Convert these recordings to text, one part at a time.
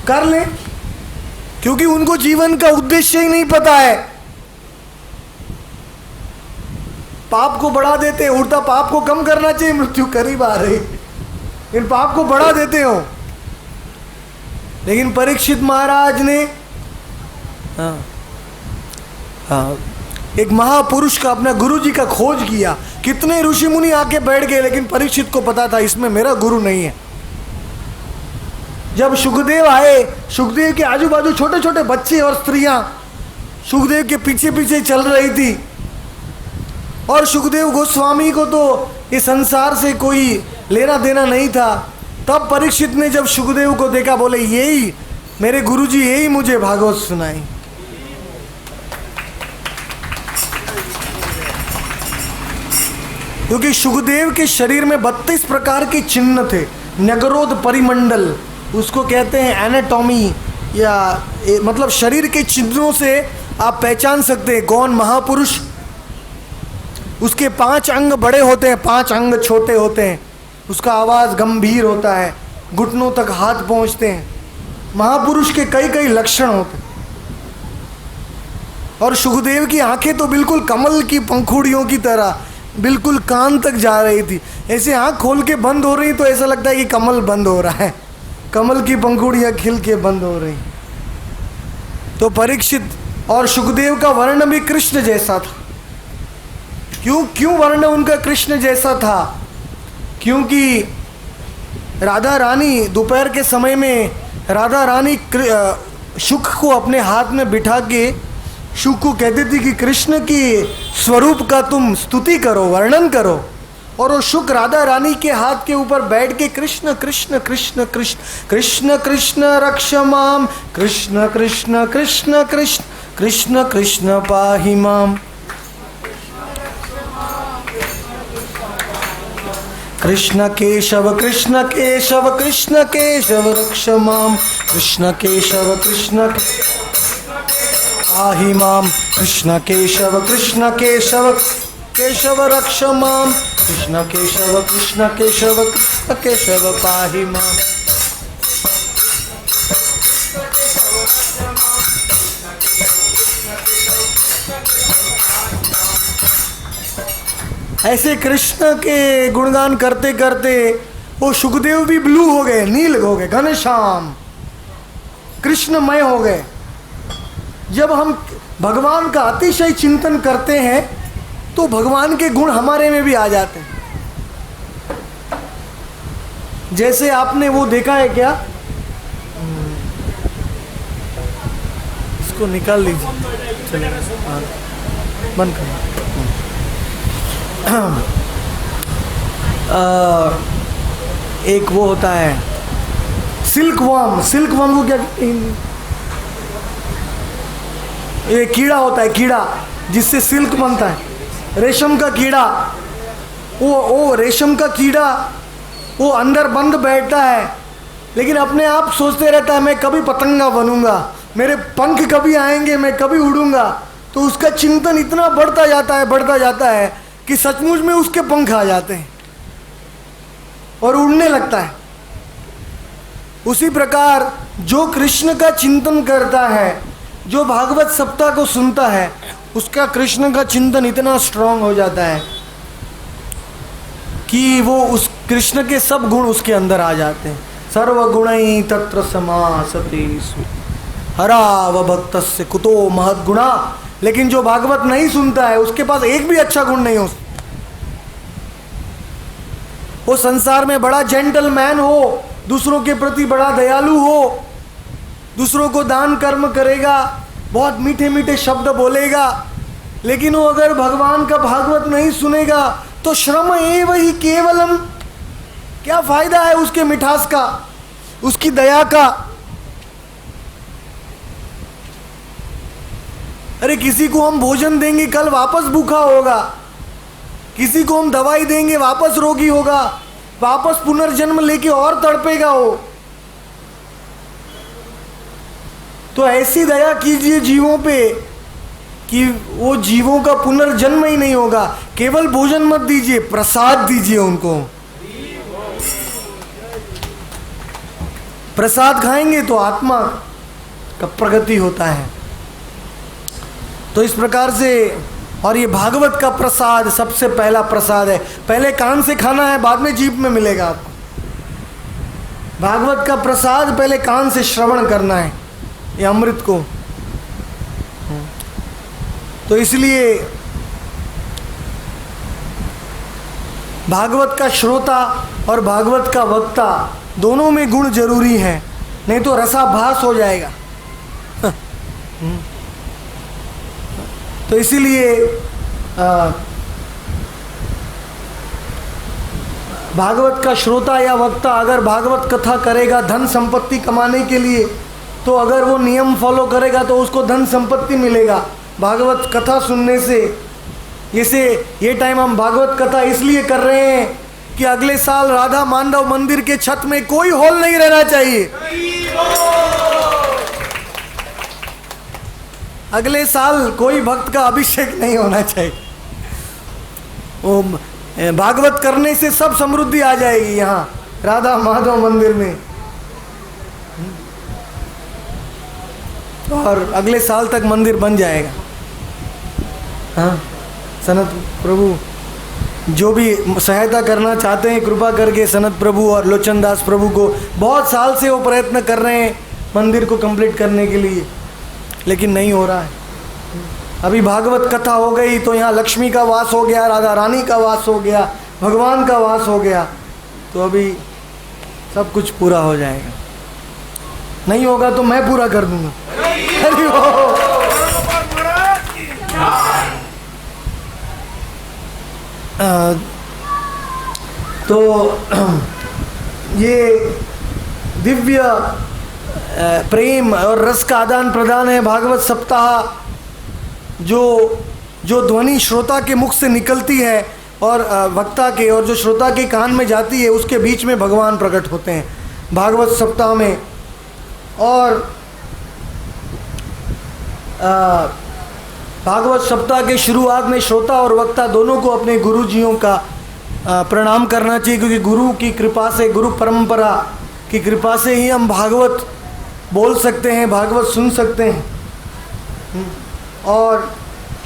कर लें, क्योंकि उनको जीवन का उद्देश्य ही नहीं पता है। पाप को बढ़ा देते हैं, उल्टा पाप को कम करना चाहिए, मृत्यु करीब आ रही, इन पाप को बढ़ा देते हो। लेकिन परीक्षित महाराज ने एक महापुरुष का, अपना गुरु जी का खोज किया। कितने ऋषि मुनि आके बैठ गए, लेकिन परीक्षित को पता था इसमें मेरा गुरु नहीं है। जब सुखदेव आए, सुखदेव के आजू बाजू छोटे छोटे बच्चे और स्त्रियां सुखदेव के पीछे पीछे चल रही थी, और सुखदेव गोस्वामी को तो ये संसार से कोई लेना देना नहीं था। तब परीक्षित ने जब सुखदेव को देखा, बोले यही मेरे गुरुजी, यही मुझे भागवत सुनाई। क्योंकि सुखदेव के शरीर में 32 प्रकार के चिन्ह थे, नगरोध परिमंडल उसको कहते हैं, एनाटॉमी, या मतलब शरीर के चिन्हों से आप पहचान सकते हैं कौन महापुरुष। उसके 5 अंग बड़े होते हैं, 5 अंग छोटे होते हैं, उसका आवाज़ गंभीर होता है, घुटनों तक हाथ पहुंचते हैं। महापुरुष के कई कई लक्षण होते हैं। और सुखदेव की आंखें तो बिल्कुल कमल की पंखुड़ियों की तरह बिल्कुल कान तक जा रही थी। ऐसे आंख खोल के बंद हो रही तो ऐसा लगता है कि कमल बंद हो रहा है, कमल की पंखुड़ियाँ खिल के बंद हो रही। तो परीक्षित और सुखदेव का वर्ण भी कृष्ण जैसा था। क्यों वर्ण उनका कृष्ण जैसा था? क्योंकि राधा रानी दोपहर के समय में राधा रानी शुक को अपने हाथ में बिठा के शुक को कहती थी कि कृष्ण की स्वरूप का तुम स्तुति करो, वर्णन करो। और वो शुक राधा रानी के हाथ के ऊपर बैठ के कृष्ण कृष्ण कृष्ण कृष्ण कृष्ण कृष्ण रक्ष माम, कृष्ण कृष्ण कृष्ण कृष्ण कृष्ण कृष्ण पाहि माम, कृष्ण केशव कृष्ण केशव कृष्ण केशव रक्ष माम, कृष्ण केशव कृष्ण पाहि माम, कृष्ण केशव केशव रक्ष माम, कृष्ण केशव कृष्ण केशव पाहि माम। ऐसे कृष्ण के गुणगान करते करते वो सुखदेव भी ब्लू हो गए, नील हो गए, घनश्याम कृष्णमय हो गए। जब हम भगवान का अतिशय चिंतन करते हैं तो भगवान के गुण हमारे में भी आ जाते हैं। जैसे आपने वो देखा है क्या, इसको निकाल लीजिए, चलिए बंद करो। एक वो होता है सिल्क वर्म को क्या कहते हैं? ये कीड़ा होता है, कीड़ा जिससे सिल्क बनता है, रेशम का कीड़ा। वो रेशम का कीड़ा वो अंदर बंद बैठता है, लेकिन अपने आप सोचते रहता है मैं कभी पतंगा बनूंगा, मेरे पंख कभी आएंगे, मैं कभी उड़ूंगा। तो उसका चिंतन इतना बढ़ता जाता है कि सचमुच में उसके पंख आ जाते हैं और उड़ने लगता है। उसी प्रकार जो कृष्ण का चिंतन करता है, जो भागवत सप्ताह को सुनता है, उसका कृष्ण का चिंतन इतना स्ट्रांग हो जाता है कि वो उस कृष्ण के सब गुण उसके अंदर आ जाते हैं। सर्वगुणै तत्र समासते हराव भक्तस्य कुतो महद्गुणा। लेकिन जो भागवत नहीं सुनता है उसके पास एक भी अच्छा गुण नहीं हो। वो संसार में बड़ा जेंटलमैन हो, दूसरों के प्रति बड़ा दयालु हो, दूसरों को दान कर्म करेगा, बहुत मीठे मीठे शब्द बोलेगा, लेकिन वो अगर भगवान का भागवत नहीं सुनेगा तो श्रम एव ही केवलम। क्या फायदा है उसके मिठास का, उसकी दया का? अरे किसी को हम भोजन देंगे कल वापस भूखा होगा, किसी को हम दवाई देंगे वापस रोगी होगा, वापस पुनर्जन्म लेके और तड़पेगा वो। तो ऐसी दया कीजिए जीवों पे कि वो जीवों का पुनर्जन्म ही नहीं होगा। केवल भोजन मत दीजिए, प्रसाद दीजिए उनको। प्रसाद खाएंगे तो आत्मा का प्रगति होता है। तो इस प्रकार से, और ये भागवत का प्रसाद सबसे पहला प्रसाद है। पहले कान से खाना है, बाद में जीभ में मिलेगा आपको। भागवत का प्रसाद पहले कान से श्रवण करना है ये अमृत को। तो इसलिए भागवत का श्रोता और भागवत का वक्ता दोनों में गुण जरूरी है, नहीं तो रसाभास हो जाएगा। तो इसीलिए भागवत का श्रोता या वक्ता अगर भागवत कथा करेगा धन संपत्ति कमाने के लिए, तो अगर वो नियम फॉलो करेगा तो उसको धन संपत्ति मिलेगा भागवत कथा सुनने से। जैसे ये टाइम हम भागवत कथा इसलिए कर रहे हैं कि अगले साल राधा माधव मंदिर के छत में कोई हॉल नहीं रहना चाहिए। अगले साल कोई भक्त का अभिषेक नहीं होना चाहिए। वो भागवत करने से सब समृद्धि आ जाएगी यहाँ राधा माधव मंदिर में। और अगले साल तक मंदिर बन जाएगा। हाँ, सनत प्रभु जो भी सहायता करना चाहते हैं कृपा करके सनत प्रभु और लोचन दास प्रभु को, बहुत साल से वो प्रयत्न कर रहे हैं मंदिर को कंप्लीट करने के लिए, लेकिन नहीं हो रहा है। अभी भागवत कथा हो गई तो यहाँ लक्ष्मी का वास हो गया, राधा रानी का वास हो गया, भगवान का वास हो गया, तो अभी सब कुछ पूरा हो जाएगा। नहीं होगा तो मैं पूरा कर दूंगा। तो ये दिव्य प्रेम और रस का आदान प्रदान है भागवत सप्ताह। जो ध्वनि श्रोता के मुख से निकलती है और वक्ता के, और जो श्रोता के कान में जाती है, उसके बीच में भगवान प्रकट होते हैं भागवत सप्ताह में। और भागवत सप्ताह के शुरुआत में श्रोता और वक्ता दोनों को अपने गुरु जियों का प्रणाम करना चाहिए, क्योंकि गुरु की कृपा से, गुरु परंपरा की कृपा से ही हम भागवत बोल सकते हैं, भागवत सुन सकते हैं। और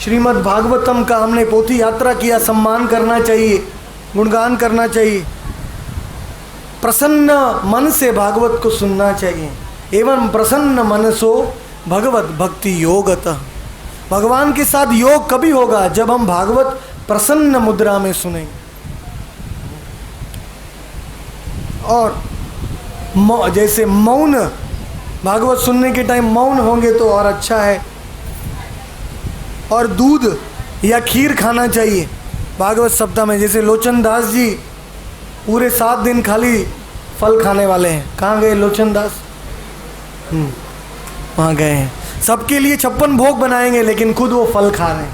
श्रीमद् भागवतम का हमने पोथी यात्रा किया, सम्मान करना चाहिए, गुणगान करना चाहिए, प्रसन्न मन से भागवत को सुनना चाहिए। एवं प्रसन्न मनसो भगवत भक्ति योगतः। भगवान के साथ योग कभी होगा जब हम भागवत प्रसन्न मुद्रा में सुनेंगे। और जैसे मौन, भागवत सुनने के टाइम मौन होंगे तो और अच्छा है। और दूध या खीर खाना चाहिए भागवत सप्ताह में। जैसे लोचन दास जी पूरे 7 दिन खाली फल खाने वाले हैं। कहाँ गए लोचन दास? वहाँ गए हैं। सबके लिए 56 भोग बनाएंगे, लेकिन खुद वो फल खा रहे हैं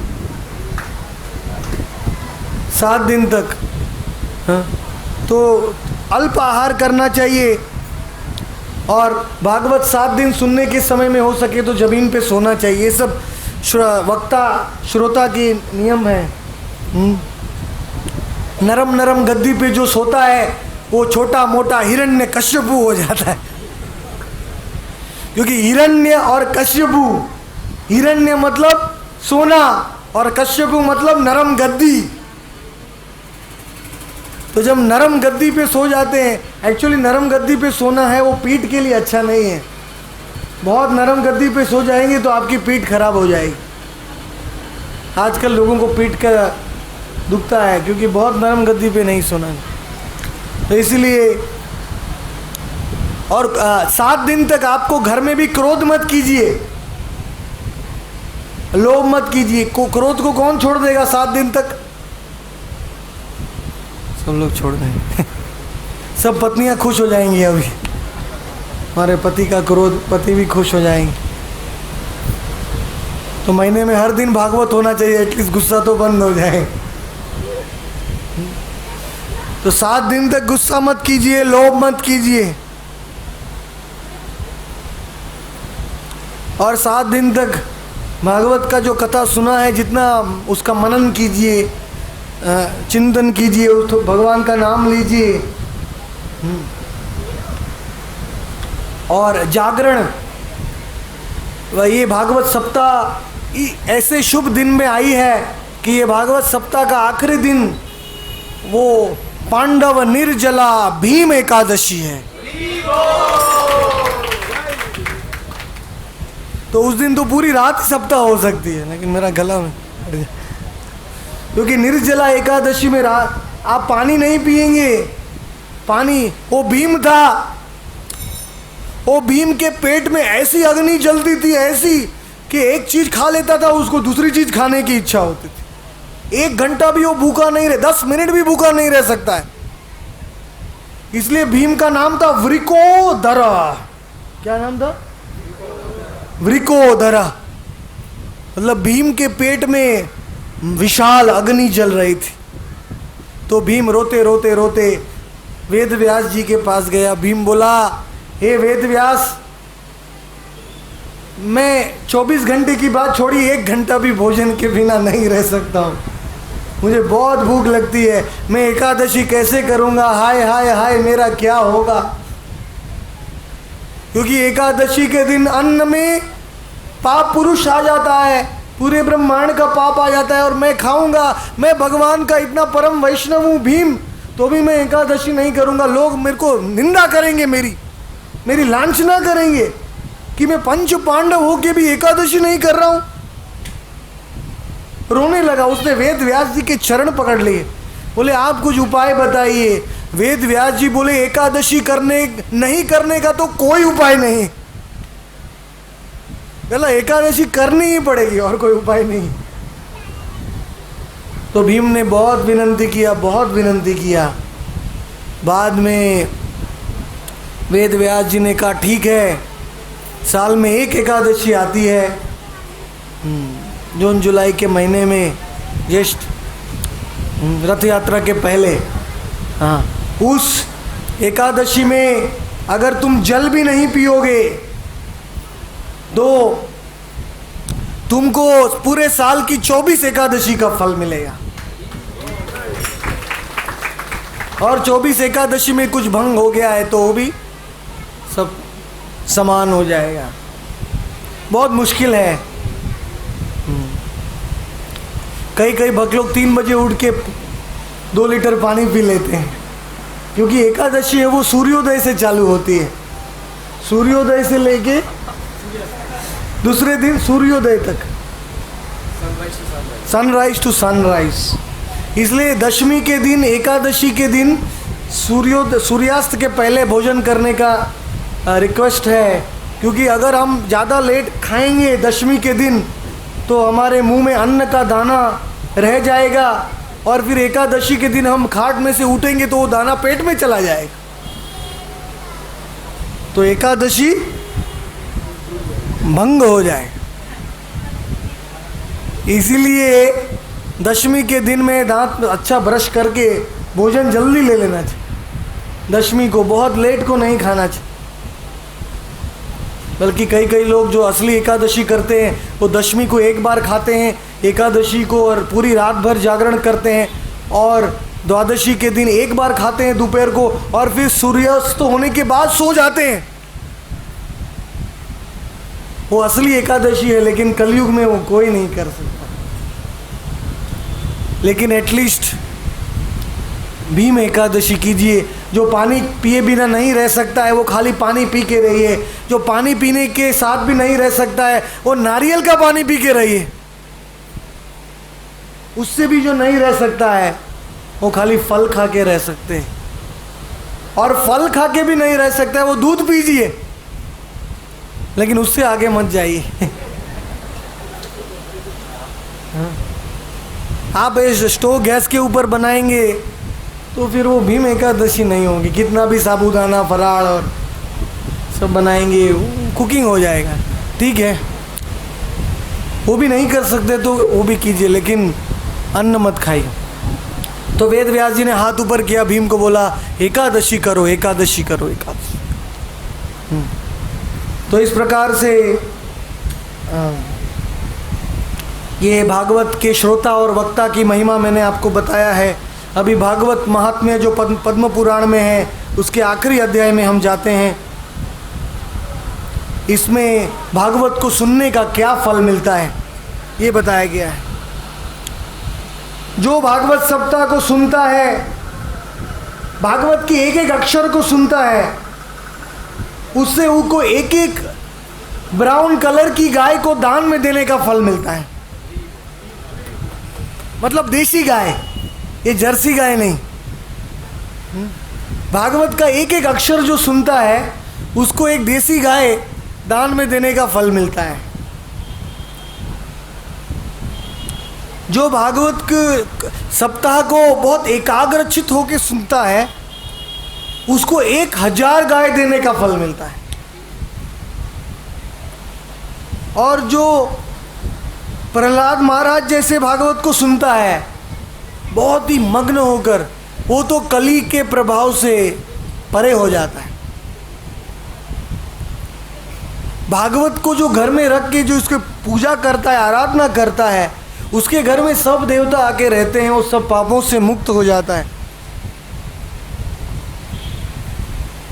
7 दिन तक। हाँ, तो अल्प आहार करना चाहिए। और भागवत 7 दिन सुनने के समय में हो सके तो जमीन पे सोना चाहिए। ये सब वक्ता श्रोता के नियम है। नरम नरम गद्दी पे जो सोता है वो छोटा मोटा हिरण्य कश्यपु हो जाता है, क्योंकि हिरण्य और कश्यपु, हिरण्य मतलब सोना और कश्यपु मतलब नरम गद्दी। तो जब नरम गद्दी पे सो जाते हैं, एक्चुअली नरम गद्दी पे सोना है वो पीठ के लिए अच्छा नहीं है। बहुत नरम गद्दी पे सो जाएंगे तो आपकी पीठ खराब हो जाएगी। आजकल लोगों को पीठ का दुखता है क्योंकि बहुत नरम गद्दी पे नहीं सोना। तो इसलिए, और 7 दिन तक आपको घर में भी क्रोध मत कीजिए, लोभ मत कीजिए। क्रोध को कौन छोड़ देगा 7 दिन तक? सब लोग छोड़ देंगे। सब पत्नियां खुश हो जाएंगी। अभी हमारे पति का क्रोध, पति भी खुश हो जाएंगे। तो महीने में हर दिन भागवत होना चाहिए, एटलीस्ट गुस्सा तो बंद हो जाए। तो 7 दिन तक गुस्सा मत कीजिए, लोभ मत कीजिए। और 7 दिन तक भागवत का जो कथा सुना है, जितना उसका मनन कीजिए, चिंतन कीजिए, भगवान का नाम लीजिए। और जागरण, ये भागवत सप्ताह ऐसे शुभ दिन में आई है कि ये भागवत सप्ताह का आखिरी दिन वो पांडव निर्जला भीम एकादशी है। तो उस दिन तो पूरी रात सप्ताह हो सकती है, लेकिन मेरा गला में क्योंकि निर्जला एकादशी में रात आप पानी नहीं पिएंगे। पानी, वो भीम था, वो भीम के पेट में ऐसी अग्नि जलती थी, ऐसी कि एक चीज खा लेता था उसको दूसरी चीज खाने की इच्छा होती थी। 1 घंटा भी वो भूखा नहीं रह, 10 मिनट भी भूखा नहीं रह सकता है। इसलिए भीम का नाम था वृकोदरा। क्या नाम था? वृकोदरा, मतलब भीम के पेट में विशाल अग्नि जल रही थी। तो भीम रोते रोते रोते वेद व्यास जी के पास गया। भीम बोला, हे वेद व्यास, मैं 24 घंटे की बात छोड़ी 1 घंटा भी भोजन के बिना नहीं रह सकता हूँ। मुझे बहुत भूख लगती है, मैं एकादशी कैसे करूँगा? हाय हाय हाय, मेरा क्या होगा? क्योंकि एकादशी के दिन अन्न में पाप पुरुष आ जाता है, पूरे ब्रह्मांड का पाप आ जाता है, और मैं खाऊंगा। मैं भगवान का इतना परम वैष्णव हूँ भीम, तो भी मैं एकादशी नहीं करूँगा। लोग मेरे को निंदा करेंगे, मेरी लांछना करेंगे कि मैं पंच पांडव होके भी एकादशी नहीं कर रहा हूँ। रोने लगा। उसने वेद व्यास जी के चरण पकड़ लिए, बोले आप कुछ उपाय बताइए। वेद व्यास जी बोले, एकादशी नहीं करने का तो कोई उपाय नहीं, बोला एकादशी करनी ही पड़ेगी और कोई उपाय नहीं। तो भीम ने बहुत विनती किया, बहुत विनती किया। बाद में वेद व्यास जी ने कहा ठीक है, साल में 1 एकादशी आती है, जून जुलाई के महीने में, ज्येष्ठ रथ यात्रा के पहले। हाँ, उस एकादशी में अगर तुम जल भी नहीं पियोगे तो तुमको पूरे साल की 24 एकादशी का फल मिलेगा। और 24 एकादशी में कुछ भंग हो गया है तो वो भी सब समान हो जाएगा। बहुत मुश्किल है। कई भक्त लोग 3 बजे उठ के 2 लीटर पानी पी लेते हैं, क्योंकि एकादशी है वो सूर्योदय से चालू होती है। सूर्योदय से लेके दूसरे दिन सूर्योदय तक, सनराइज टू सनराइज। इसलिए दशमी के दिन, एकादशी के दिन सूर्यास्त के पहले भोजन करने का रिक्वेस्ट है, क्योंकि अगर हम ज़्यादा लेट खाएंगे दशमी के दिन तो हमारे मुंह में अन्न का दाना रह जाएगा, और फिर एकादशी के दिन हम खाट में से उठेंगे तो वो दाना पेट में चला जाएगा। तो एकादशी भंग हो जाए। इसीलिए दशमी के दिन में दांत अच्छा ब्रश करके भोजन जल्दी ले लेना चाहिए। दशमी को बहुत लेट को नहीं खाना चाहिए। बल्कि कई लोग जो असली एकादशी करते हैं वो दशमी को एक बार खाते हैं एकादशी को, और पूरी रात भर जागरण करते हैं, और द्वादशी के दिन एक बार खाते हैं दोपहर को, और फिर सूर्यास्त होने के बाद सो जाते हैं। वो असली एकादशी है, लेकिन कलयुग में वो कोई नहीं कर सकता। लेकिन एटलीस्ट भीम एकादशी कीजिए। जो पानी पिए बिना नहीं रह सकता है वो खाली पानी पी के रहिए। जो पानी पीने के साथ भी नहीं रह सकता है वो नारियल का पानी पी के रहिए। उससे भी जो नहीं रह सकता है वो खाली फल खा के रह सकते हैं, और फल खा के भी नहीं रह सकता है वो दूध पीजिए, लेकिन उससे आगे मत जाइए। आप इस स्टोव गैस के ऊपर बनाएंगे तो फिर वो भीम एकादशी नहीं होगी। कितना भी साबूदाना फराळ और सब बनाएंगे, कुकिंग हो जाएगा। ठीक है, वो भी नहीं कर सकते तो वो भी कीजिए, लेकिन अन्न मत खाइए। तो वेद व्यास जी ने हाथ ऊपर किया, भीम को बोला एकादशी करो, एकादशी करो, एकादशी। तो इस प्रकार से ये भागवत के श्रोता और वक्ता की महिमा मैंने आपको बताया है। अभी भागवत महात्म्य जो पद्म पुराण में है उसके आखिरी अध्याय में हम जाते हैं। इसमें भागवत को सुनने का क्या फल मिलता है ये बताया गया है। जो भागवत सप्ताह को सुनता है, भागवत के एक एक अक्षर को सुनता है, उससे उनको एक एक ब्राउन कलर की गाय को दान में देने का फल मिलता है। मतलब देसी गाय, ये जर्सी गाय नहीं। भागवत का एक एक अक्षर जो सुनता है उसको एक देसी गाय दान में देने का फल मिलता है। जो भागवत के सप्ताह को बहुत एकाग्रचित होकर सुनता है उसको 1000 गाय देने का फल मिलता है। और जो प्रहलाद महाराज जैसे भागवत को सुनता है बहुत ही मग्न होकर, वो तो कली के प्रभाव से परे हो जाता है। भागवत को जो घर में रख के जो इसकी पूजा करता है, आराधना करता है, उसके घर में सब देवता आके रहते हैं, वो सब पापों से मुक्त हो जाता है।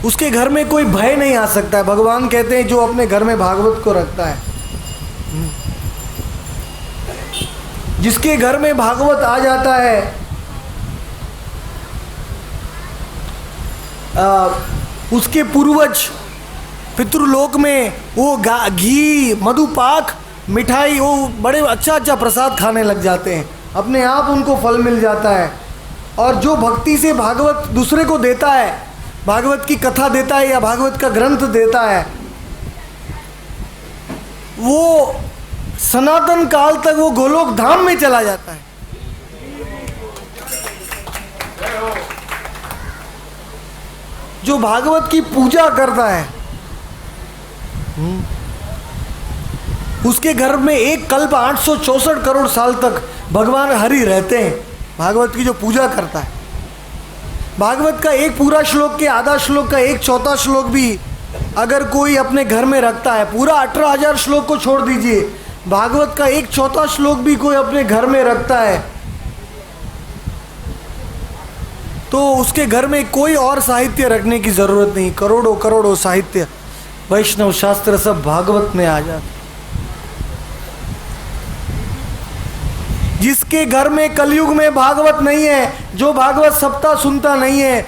उसके घर में कोई भय नहीं आ सकता है। भगवान कहते हैं जो अपने घर में भागवत को रखता है, जिसके घर में भागवत आ जाता है, उसके पूर्वज पितृलोक में वो घी, मधुपाक, मिठाई, वो बड़े अच्छा प्रसाद खाने लग जाते हैं, अपने आप उनको फल मिल जाता है। और जो भक्ति से भागवत दूसरे को देता है, भागवत की कथा देता है या भागवत का ग्रंथ देता है, वो सनातन काल तक वो गोलोक धाम में चला जाता है। जो भागवत की पूजा करता है उसके घर में एक कल्प 864 करोड़ साल तक भगवान हरि रहते हैं। भागवत की जो पूजा करता है, भागवत का एक पूरा श्लोक के आधा श्लोक का एक चौथा श्लोक भी अगर कोई अपने घर में रखता है, पूरा 18,000 श्लोक को छोड़ दीजिए, भागवत का एक चौथा श्लोक भी कोई अपने घर में रखता है तो उसके घर में कोई और साहित्य रखने की जरूरत नहीं। करोड़ों करोड़ों साहित्य, वैष्णव शास्त्र सब भागवत में आ जाते। जिसके घर में कलयुग में भागवत नहीं है, जो भागवत सप्ताह सुनता नहीं है,